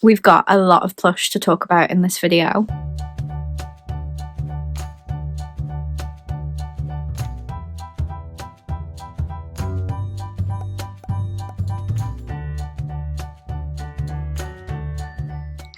We've got a lot of plush to talk about in this video.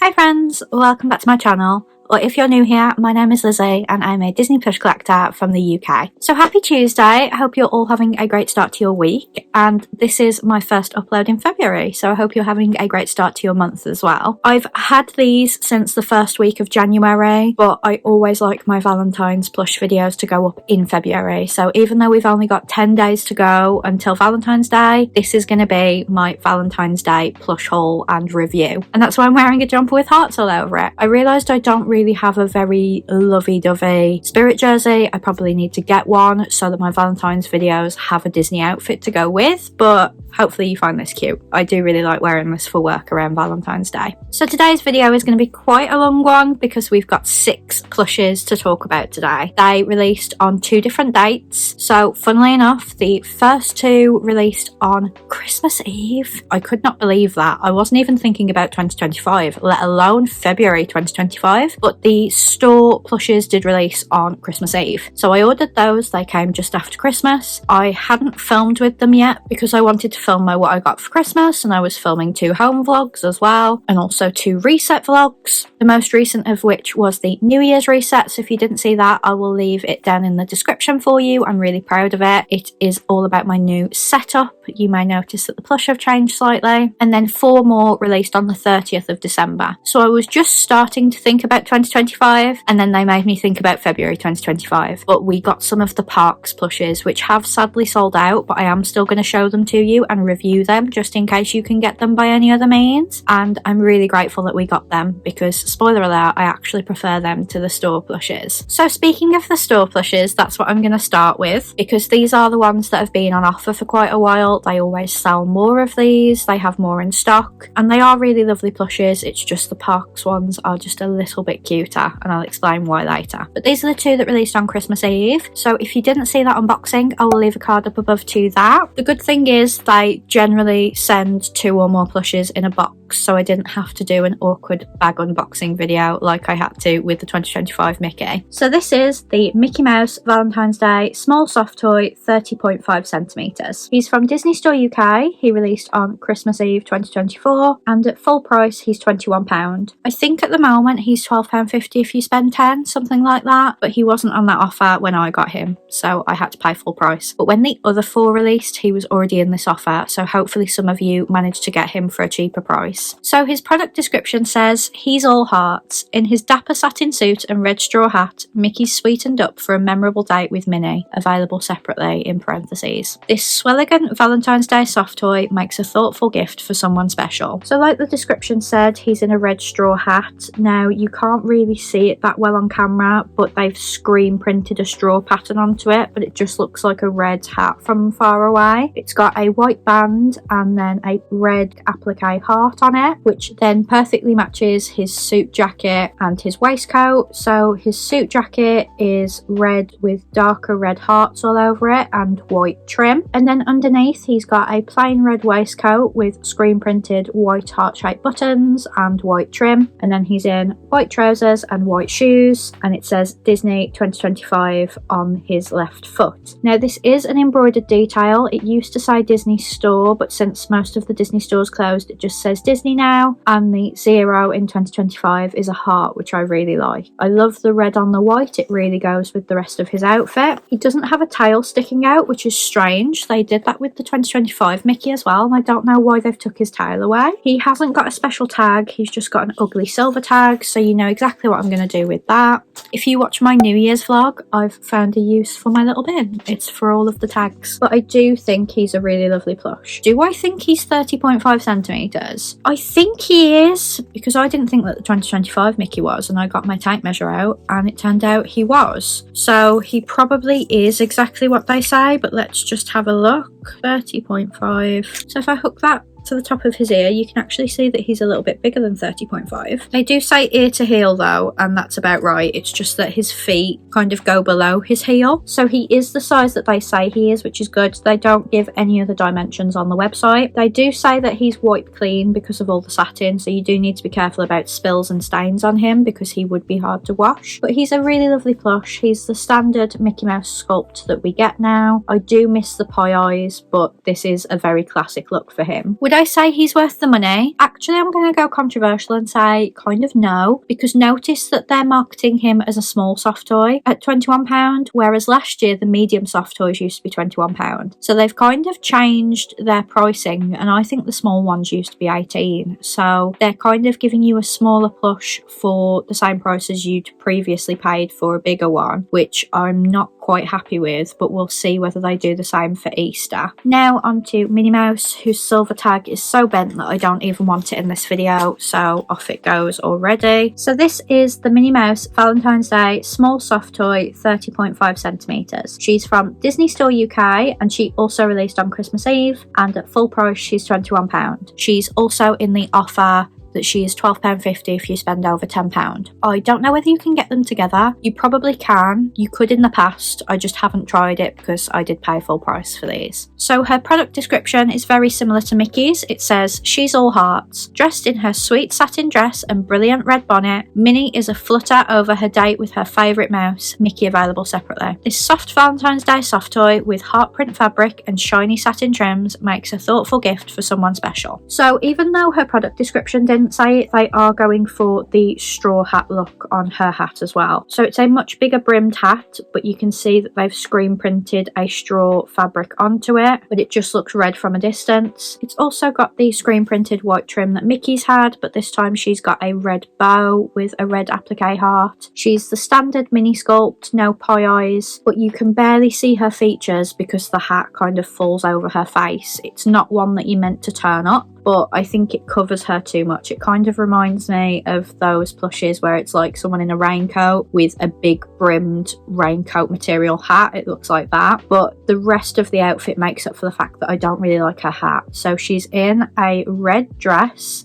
Hi friends, welcome back to my channel. Or if you're new here, my name is Lizzie and I'm a Disney plush collector from the UK. So happy Tuesday, I hope you're all having a great start to your week, and this is my first upload in February, so I hope you're having a great start to your month as well. I've had these since the first week of January, but I always like my Valentine's plush videos to go up in February, so even though we've only got 10 days to go until Valentine's Day, this is going to be my Valentine's Day plush haul and review. And that's why I'm wearing a jumper with hearts all over it. I realised I don't really have a very lovey-dovey spirit jersey. I probably need to get one so that my Valentine's videos have a Disney outfit to go with, but hopefully you find this cute. I do really like wearing this for work around Valentine's Day. So today's video is going to be quite a long one because we've got 6 plushes to talk about today. They released on 2 different dates. So funnily enough, the first 2 released on Christmas Eve. I could not believe that. I wasn't even thinking about 2025, let alone February 2025, but the store plushes did release on Christmas Eve. So I ordered those. They came just after Christmas. I hadn't filmed with them yet because I wanted to film what I got for Christmas, and I was filming 2 home vlogs as well, and also 2 reset vlogs, the most recent of which was the New Year's reset. So if you didn't see that, I will leave it down in the description for you. I'm really proud of it. It is all about my new setup. You may notice that the plush have changed slightly, and then 4 more released on the 30th of December. So I was just starting to think about 2025, and then they made me think about February 2025, but we got some of the parks plushes which have sadly sold out, but I am still going to show them to you and review them just in case you can get them by any other means. And I'm really grateful that we got them because, spoiler alert, I actually prefer them to the store plushes. So speaking of the store plushes, that's what I'm going to start with because these are the ones that have been on offer for quite a while. They always sell more of these, they have more in stock, and they are really lovely plushes. It's just the parks ones are just a little bit cuter, and I'll explain why later. But these are the 2 that released on Christmas Eve, so if you didn't see that unboxing, I will leave a card up above to that. The good thing is they generally send 2 or more plushes in a box, so I didn't have to do an awkward bag unboxing video like I had to with the 2025 Mickey. So this is the Mickey Mouse Valentine's Day small soft toy, 30.5 centimeters. He's from Disney Store UK. He released on Christmas Eve 2024, and at full price he's £21. I think at the moment he's £12.50 if you spend 10, something like that, but he wasn't on that offer when I got him, so I had to pay full price. But when the other 4 released, he was already in this offer, so hopefully some of you managed to get him for a cheaper price. So his product description says, he's all hearts. In his dapper satin suit and red straw hat, Mickey's sweetened up for a memorable date with Minnie, available separately in parentheses. This swelligant Valentine's Day soft toy makes a thoughtful gift for someone special. So like the description said, he's in a red straw hat. Now you can't really see it that well on camera, but they've screen printed a straw pattern onto it, but it just looks like a red hat from far away. It's got a white band and then a red applique heart on it, which then perfectly matches his suit jacket and his waistcoat. So his suit jacket is red with darker red hearts all over it and white trim, and then underneath he's got a plain red waistcoat with screen printed white heart shaped buttons and white trim, and then he's in white trousers and white shoes, and it says Disney 2025 on his left foot. Now this is an embroidered detail. It used to say Disney Store, but since most of the Disney stores closed, it just says Disney now, and the 0 in 2025 is a heart, which I really like. I love the red on the white. It really goes with the rest of his outfit. He doesn't have a tail sticking out, which is strange. They did that with the 2025 Mickey as well, and I don't know why they've took his tail away. He hasn't got a special tag. He's just got an ugly silver tag, so you know exactly what I'm going to do with that. If you watch my New Year's vlog, I've found a use for my little bin. It's for all of the tags. But I do think he's a really lovely plush. Do I think he's 30.5 centimeters? I think he is, because I didn't think that the 2025 Mickey was, and I got my tape measure out and it turned out he was. So he probably is exactly what they say, but let's just have a look. 30.5. So if I hook that to the top of his ear, you can actually see that he's a little bit bigger than 30.5. They do say ear to heel though, and that's about right. It's just that his feet kind of go below his heel. So he is the size that they say he is, which is good. They don't give any other dimensions on the website. They do say that he's wiped clean because of all the satin, so you do need to be careful about spills and stains on him because he would be hard to wash. But he's a really lovely plush. He's the standard Mickey Mouse sculpt that we get now. I do miss the pie eyes, but this is a very classic look for him. Would I say he's worth the money? Actually, I'm going to go controversial and say kind of no, because notice that they're marketing him as a small soft toy at £21, whereas last year the medium soft toys used to be £21. So they've kind of changed their pricing, and I think the small ones used to be £18. So they're kind of giving you a smaller plush for the same price as you'd previously paid for a bigger one, which I'm not quite happy with, but we'll see whether they do the same for Easter. Now on to Minnie Mouse, whose silver tag is so bent that I don't even want it in this video, so off it goes already. So this is the Minnie Mouse Valentine's Day small soft toy, 30.5 centimeters. She's from Disney Store UK, and she also released on Christmas Eve, and at full price she's £21. She's also in the offer that she is £12.50 if you spend over £10. I don't know whether you can get them together. You probably can. You could in the past. I just haven't tried it because I did pay full price for these. So her product description is very similar to Mickey's. It says, she's all hearts. Dressed in her sweet satin dress and brilliant red bonnet, Minnie is a flutter over her date with her favourite mouse, Mickey available separately. This soft Valentine's Day soft toy with heart print fabric and shiny satin trims makes a thoughtful gift for someone special. So even though her product description didn't say it, they are going for the straw hat look on her hat as well. So it's a much bigger brimmed hat, but you can see that they've screen printed a straw fabric onto it, but it just looks red from a distance. It's also got the screen printed white trim that Mickey's had, but this time she's got a red bow with a red applique heart. She's the standard mini sculpt, no pie eyes, but you can barely see her features because the hat kind of falls over her face. It's not one that you're meant to turn up, but I think it covers her too much. It kind of reminds me of those plushes where it's like someone in a raincoat with a big brimmed raincoat material hat. It looks like that, but the rest of the outfit makes up for the fact that I don't really like her hat. So she's in a red dress.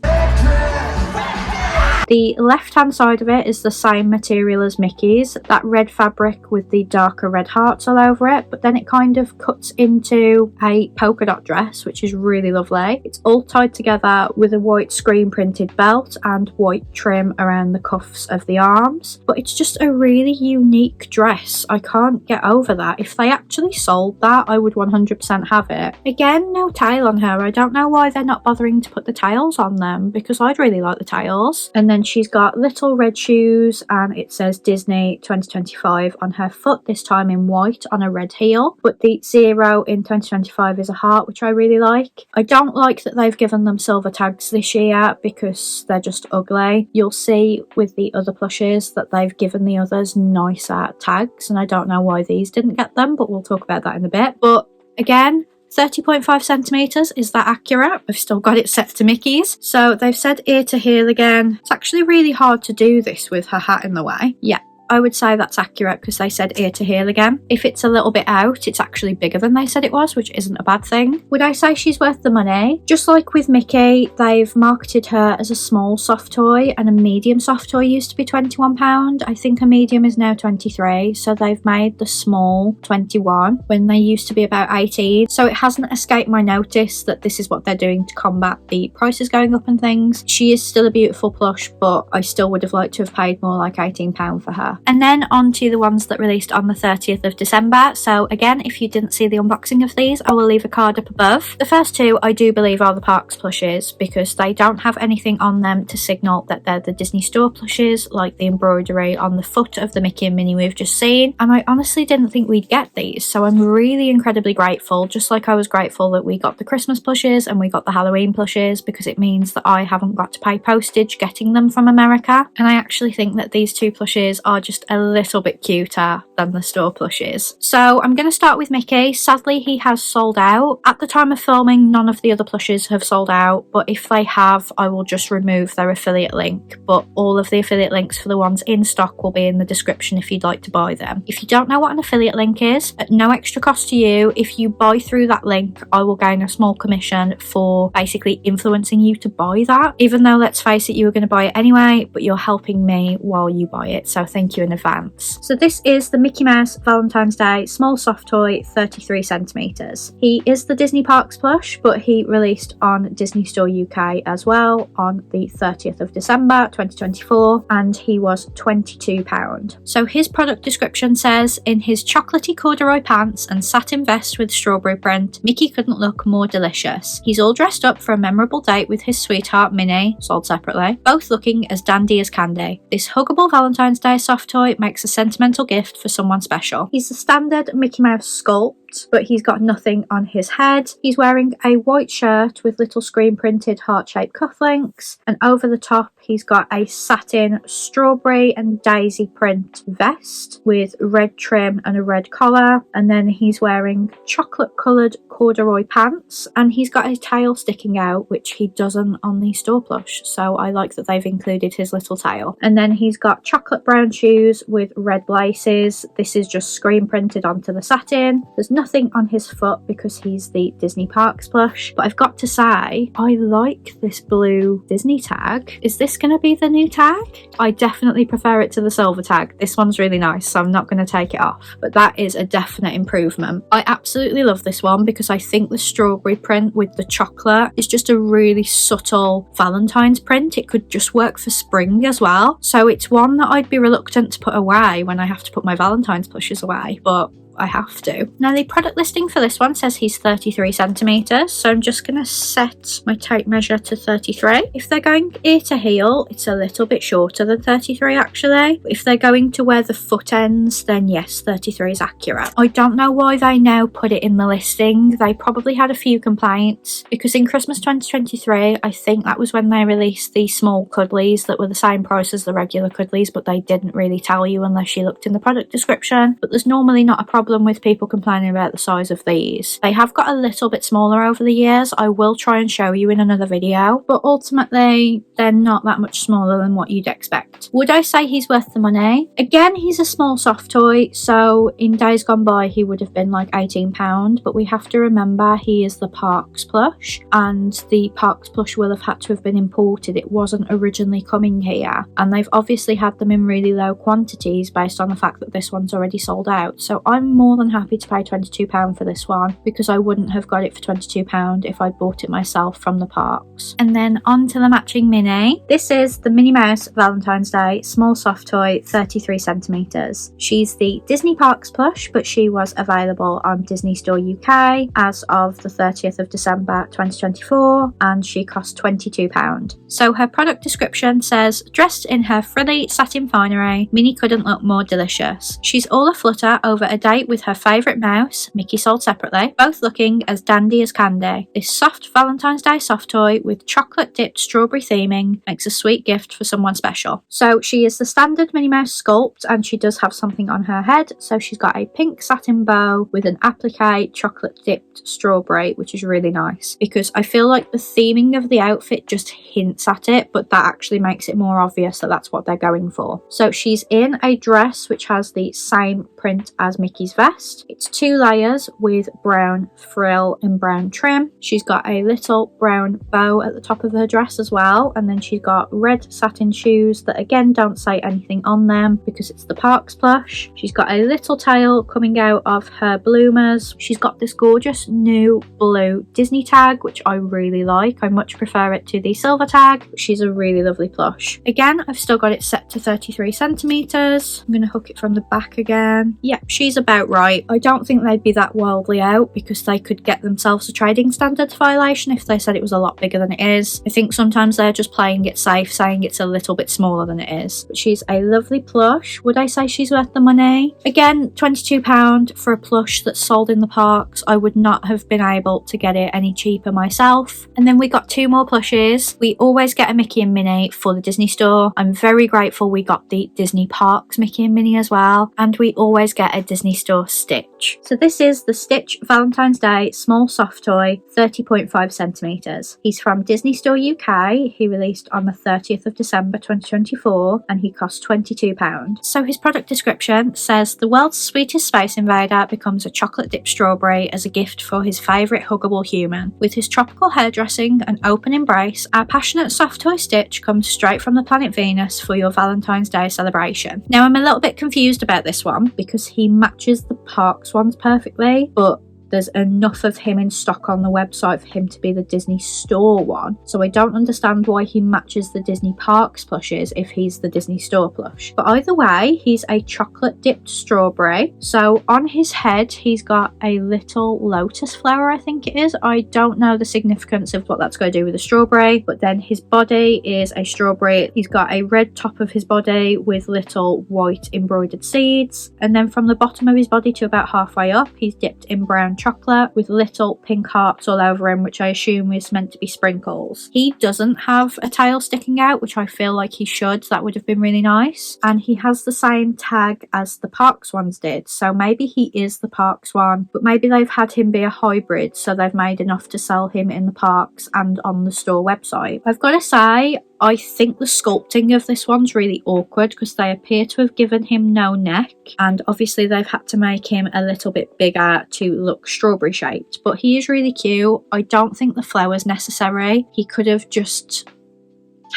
The left-hand side of it is the same material as Mickey's, that red fabric with the darker red hearts all over it, but then it kind of cuts into a polka dot dress, which is really lovely. It's all tied together with a white screen printed belt and white trim around the cuffs of the arms, but it's just a really unique dress. I can't get over that. If they actually sold that, I would 100% have it. Again, no tail on her. I don't know why they're not bothering to put the tails on them, because I'd really like the tails. And then she's got little red shoes, and it says Disney 2025 on her foot, this time in white on a red heel, but the 0 in 2025 is a heart, which I really like. I don't like that they've given them silver tags this year because they're just ugly. You'll see with the other plushes that they've given the others nicer tags, and I don't know why these didn't get them, but we'll talk about that in a bit. But again, 30.5 centimeters, is that accurate? I've still got it set to Mickey's. So they've said ear to heel again. It's actually really hard to do this with her hat in the way. Yeah, I would say that's accurate because they said ear to heel again. If it's a little bit out, it's actually bigger than they said it was, which isn't a bad thing. Would I say she's worth the money? Just like with Mickey, they've marketed her as a small soft toy, and a medium soft toy used to be £21. I think a medium is now 23, so they've made the small 21 when they used to be about 18. So it hasn't escaped my notice that this is what they're doing to combat the prices going up and things. She is still a beautiful plush, but I still would have liked to have paid more, like £18 for her. And then on to the ones that released on the 30th of December. So again, if you didn't see the unboxing of these, I will leave a card up above. The first two I do believe are the Parks plushes because they don't have anything on them to signal that they're the Disney Store plushes, like the embroidery on the foot of the Mickey and Minnie we've just seen. And I honestly didn't think we'd get these, so I'm really incredibly grateful, just like I was grateful that we got the Christmas plushes and we got the Halloween plushes, because it means that I haven't got to pay postage getting them from America. And I actually think that these two plushes are just a little bit cuter than the store plushes. So I'm going to start with Mickey. Sadly, he has sold out. At the time of filming, none of the other plushes have sold out, but if they have, I will just remove their affiliate link. But all of the affiliate links for the ones in stock will be in the description if you'd like to buy them. If you don't know what an affiliate link is, at no extra cost to you, if you buy through that link, I will gain a small commission for basically influencing you to buy that. Even though, let's face it, you were going to buy it anyway, but you're helping me while you buy it, so thank you in advance. So this is the Mickey Mouse Valentine's Day small soft toy, 33 centimeters. He is the Disney Parks plush, but he released on Disney Store UK as well on the 30th of December 2024, and he was £22. So his product description says, in his chocolatey corduroy pants and satin vest with strawberry print, Mickey couldn't look more delicious. He's all dressed up for a memorable date with his sweetheart Minnie, sold separately, both looking as dandy as candy. This huggable Valentine's Day soft toy makes a sentimental gift for someone special. He's the standard Mickey Mouse sculpt, but he's got nothing on his head. He's wearing a white shirt with little screen printed heart-shaped cufflinks, and over the top he's got a satin strawberry and daisy print vest with red trim and a red collar, and then he's wearing chocolate coloured corduroy pants, and he's got a tail sticking out, which he doesn't on the store plush, so I like that they've included his little tail. And then he's got chocolate brown shoes with red laces. This is just screen printed onto the satin. There's nothing on his foot because he's the Disney Parks plush, but I've got to say, I like this blue Disney tag. Is this going to be the new tag? I definitely prefer it to the silver tag. This one's really nice, so I'm not going to take it off, but that is a definite improvement. I absolutely love this one because I think the strawberry print with the chocolate is just a really subtle Valentine's print. It could just work for spring as well, so it's one that I'd be reluctant to put away when I have to put my Valentine's plushes away, but I have to. Now the product listing for this one says he's 33 centimeters, so I'm just going to set my tape measure to 33. If they're going ear to heel, it's a little bit shorter than 33 actually. If they're going to where the foot ends, then yes, 33 is accurate. I don't know why they now put it in the listing. They probably had a few complaints because in Christmas 2023, I think that was when they released the small cuddlies that were the same price as the regular cuddlies, but they didn't really tell you unless you looked in the product description. But there's normally not a problem with people complaining about the size of these. They have got a little bit smaller over the years. I will try and show you in another video, but ultimately they're not that much smaller than what you'd expect. Would I say he's worth the money? Again, he's a small soft toy, so in days gone by he would have been like £18, but we have to remember he is the Parks plush, and the Parks plush will have had to have been imported. It wasn't originally coming here, and they've obviously had them in really low quantities based on the fact that this one's already sold out. So I'm more than happy to pay £22 for this one because I wouldn't have got it for £22 if I'd bought it myself from the parks. And then on to the matching Minnie. This is the Minnie Mouse Valentine's Day small soft toy, 33 centimeters. She's the Disney Parks plush, but she was available on Disney Store UK as of the 30th of December 2024, and she cost £22. So her product description says, dressed in her frilly satin finery, Minnie couldn't look more delicious. She's all aflutter over a date with her favourite mouse, Mickey sold separately, both looking as dandy as candy. This soft Valentine's Day soft toy with chocolate dipped strawberry theming makes a sweet gift for someone special. So she is the standard Minnie Mouse sculpt, and she does have something on her head. So she's got a pink satin bow with an applique chocolate dipped strawberry, which is really nice because I feel like the theming of the outfit just hints at it, but that actually makes it more obvious that that's what they're going for. So she's in a dress which has the same print as Mickey's vest. It's 2 layers with brown frill and brown trim. She's got a little brown bow at the top of her dress as well, and then she's got red satin shoes that again don't say anything on them because it's the Parks plush. She's got a little tail coming out of her bloomers. She's got this gorgeous new blue Disney tag, which I really like. I much prefer it to the silver tag, but she's a really lovely plush. Again, I've still got it set to 33 centimeters. I'm going to hook it from the back again. Yep, she's about about right. I don't think they'd be that wildly out because they could get themselves a trading standards violation if they said it was a lot bigger than it is. I think sometimes they're just playing it safe, saying it's a little bit smaller than it is. But she's a lovely plush. Would I say she's worth the money? Again, £22 for a plush that's sold in the parks. I would not have been able to get it any cheaper myself. And then we got 2 more plushes. We always get a Mickey and Minnie for the Disney store. I'm very grateful we got the Disney Parks Mickey and Minnie as well. And we always get a Disney store Stitch. So this is the Stitch Valentine's Day small soft toy, 30.5 centimetres. He's from Disney Store UK. He released on the 30th of December 2024 and he cost £22. So his product description says the world's sweetest space invader becomes a chocolate dipped strawberry as a gift for his favourite huggable human. With his tropical hairdressing and open embrace, our passionate soft toy Stitch comes straight from the planet Venus for your Valentine's Day celebration. Now I'm a little bit confused about this one because he matches the parks ones perfectly, but there's enough of him in stock on the website for him to be the Disney Store one. So I don't understand why he matches the Disney Parks plushes if he's the Disney Store plush. But either way, he's a chocolate dipped strawberry. So on his head, he's got a little lotus flower, I think it is. I don't know the significance of what that's going to do with the strawberry. But then his body is a strawberry. He's got a red top of his body with little white embroidered seeds. And then from the bottom of his body to about halfway up, he's dipped in brown chocolate with little pink hearts all over him, which I assume is meant to be sprinkles. He doesn't have a tail sticking out, which I feel like he should. That would have been really nice. And he has the same tag as the Parks ones did, so maybe he is the Parks one, but maybe they've had him be a hybrid, so they've made enough to sell him in the parks and on the store website. I've got to say, I think the sculpting of this one's really awkward because they appear to have given him no neck, and obviously they've had to make him a little bit bigger to look strawberry shaped, but he is really cute. I don't think the flower's necessary. He could have just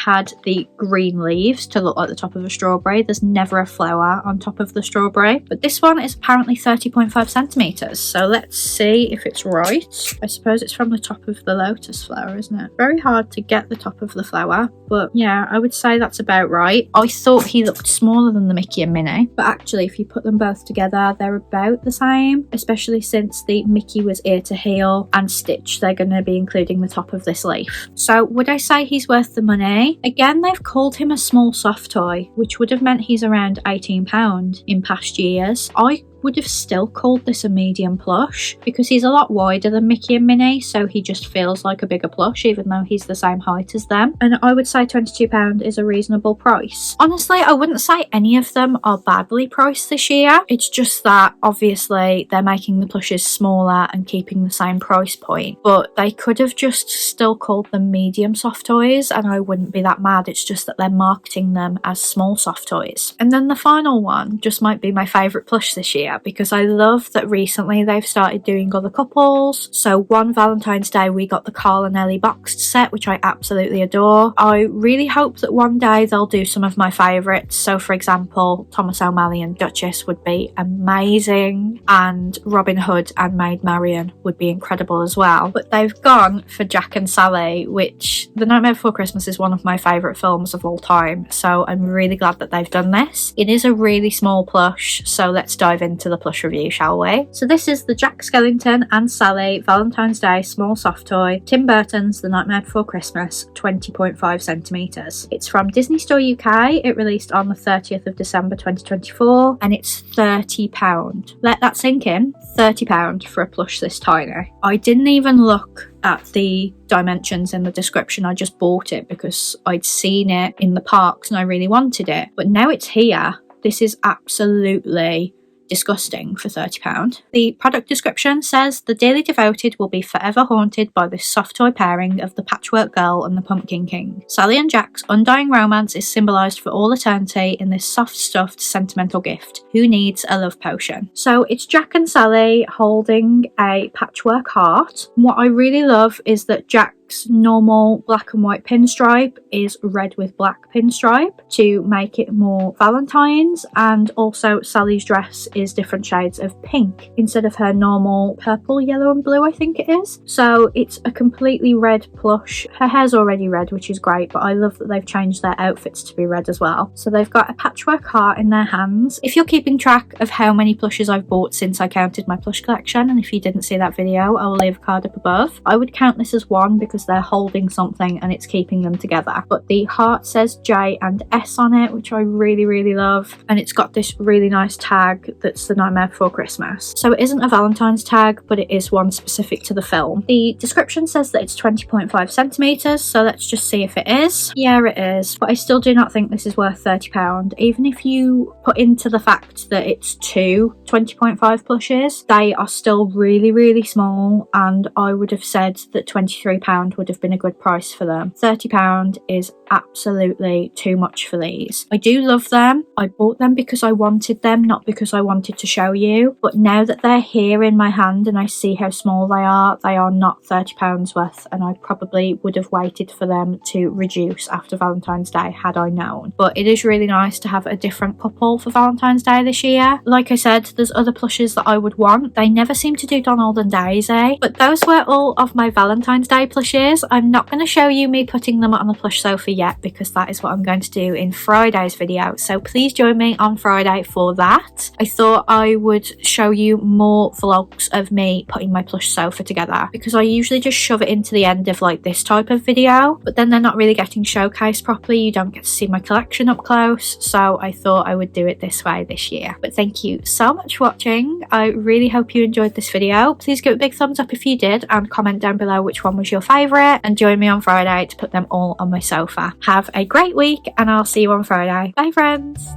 had the green leaves to look like the top of a strawberry. There's never a flower on top of the strawberry, but this one is apparently 30.5 centimetres, so let's see if it's right. I suppose it's from the top of the lotus flower, isn't it? Very hard to get the top of the flower, but yeah, I would say that's about right. I thought he looked smaller than the Mickey and Minnie, but actually if you put them both together, they're about the same, especially since the Mickey was ear to heel and Stitch, they're going to be including the top of this leaf. So would I say he's worth the money? Again, they've called him a small soft toy, which would have meant he's around £18 in past years. I would have still called this a medium plush because he's a lot wider than Mickey and Minnie, so he just feels like a bigger plush even though he's the same height as them. And I would say £22 is a reasonable price. Honestly, I wouldn't say any of them are badly priced this year. It's just that obviously they're making the plushes smaller and keeping the same price point, but they could have just still called them medium soft toys and I wouldn't be that mad. It's just that they're marketing them as small soft toys. And then the final one just might be my favourite plush this year, because I love that recently they've started doing other couples. So one Valentine's Day we got the Carl and Ellie boxed set, which I absolutely adore. I really hope that one day they'll do some of my favourites. So for example, Thomas O'Malley and Duchess would be amazing, and Robin Hood and Maid Marian would be incredible as well. But they've gone for Jack and Sally, which The Nightmare Before Christmas is one of my favourite films of all time, so I'm really glad that they've done this. It is a really small plush, so let's dive into the plush review, shall we? So this is the Jack Skellington and Sally Valentine's Day small soft toy, Tim Burton's The Nightmare Before Christmas, 20.5 centimetres. It's from Disney Store UK. It released on the 30th of December 2024 and it's £30. Let that sink in. £30 for a plush this tiny. I didn't even look at the dimensions in the description. I just bought it because I'd seen it in the parks and I really wanted it, but now it's here. This is absolutely disgusting for £30. The product description says the dearly devoted will be forever haunted by this soft toy pairing of the Patchwork Girl and the Pumpkin King. Sally and Jack's undying romance is symbolised for all eternity in this soft stuffed sentimental gift. Who needs a love potion? So it's Jack and Sally holding a patchwork heart. What I really love is that Jack Jake's normal black and white pinstripe is red with black pinstripe to make it more Valentines, and also Sally's dress is different shades of pink instead of her normal purple, yellow and blue, I think it is. So it's a completely red plush. Her hair's already red, which is great, but I love that they've changed their outfits to be red as well. So they've got a patchwork heart in their hands. If you're keeping track of how many plushes I've bought since I counted my plush collection, and if you didn't see that video, I will leave a card up above, I would count this as one because they're holding something and it's keeping them together. But the heart says J and S on it, which I really love, and it's got this really nice tag that's The Nightmare Before Christmas. So it isn't a Valentine's tag, but it is one specific to the film. The description says that it's 20.5 centimetres, so let's just see if it is. Yeah, it is, but I still do not think this is worth £30. Even if you put into the fact that it's two 20.5 plushes, they are still really small, and I would have said that £23 would have been a good price for them. £30 is absolutely too much for these. I do love them. I bought them because I wanted them, not because I wanted to show you, but now that they're here in my hand and I see how small they are not £30 worth, and I probably would have waited for them to reduce after Valentine's Day had I known. But it is really nice to have a different couple for Valentine's Day this year. Like I said, there's other plushes that I would want. They never seem to do Donald and Daisy, but those were all of my Valentine's Day plushes. I'm not going to show you me putting them on the plush sofa yet, because that is what I'm going to do in Friday's video, so please join me on Friday for that. I thought I would show you more vlogs of me putting my plush sofa together, because I usually just shove it into the end of like this type of video, but then they're not really getting showcased properly. You don't get to see my collection up close, so I thought I would do it this way this year. But thank you so much for watching. I really hope you enjoyed this video. Please give it a big thumbs up if you did, and comment down below which one was your favourite, and join me on Friday to put them all on my sofa. Have a great week, and I'll see you on Friday. Bye friends!